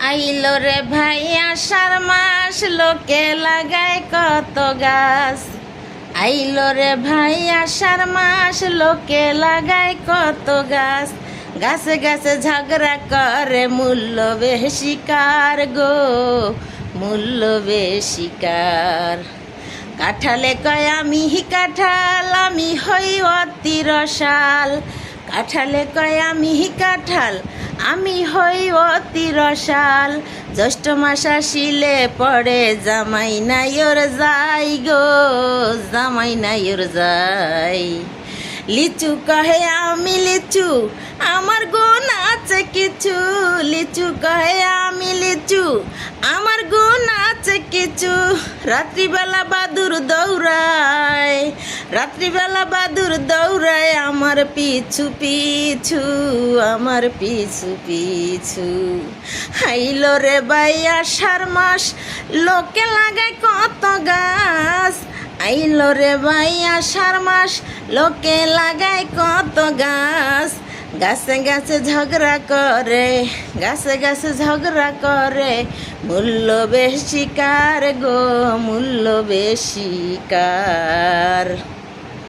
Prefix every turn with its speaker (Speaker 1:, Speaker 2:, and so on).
Speaker 1: আইলো রে ভাই আষাঢ় মাস, লোকে লাগায় কত গাছ। আইলো রে ভাই আষাঢ় মাস, লোকে লাগায় কত গাছ। গাছে গাছে ঝগড়া করে মূল্য বেশি কার গো, মূল্য বেশি কার। কাঁঠালে কয় আমি কাঁঠাল, আমি হই অতি রসাল। কাঁঠালে কয় আমি কাঁঠাল, আমি হই অতি রসাল। জ্যৈষ্ঠ মাস আসিলে পড়ে জামাই নাইর যাই গো, জামাই নাইর যাই। লিচু কহে আমি লিচু, আমার গুণ আছে কিছু। লিচু কহে আমি লিচু, আমার গুণ আছে কিছু। রাত্রিবেলা বাদুর দৌড়ায়, রাত্রিবেলা বাদুর দৌড়ায় আমার পিছু পিছু, আমার পিছু পিছু। আইলো রে ভাই আষাঢ় মাস, লোকে লাগায় কত গাছ। আইলো রে ভাই আষাঢ় মাস, লোকে লাগায় কত গাছ। গাছে গাছে ঝগড়া করে, গাছে গাছে ঝগড়া করে, মূল্য বেশি কার গো, মূল্য বেশি কার।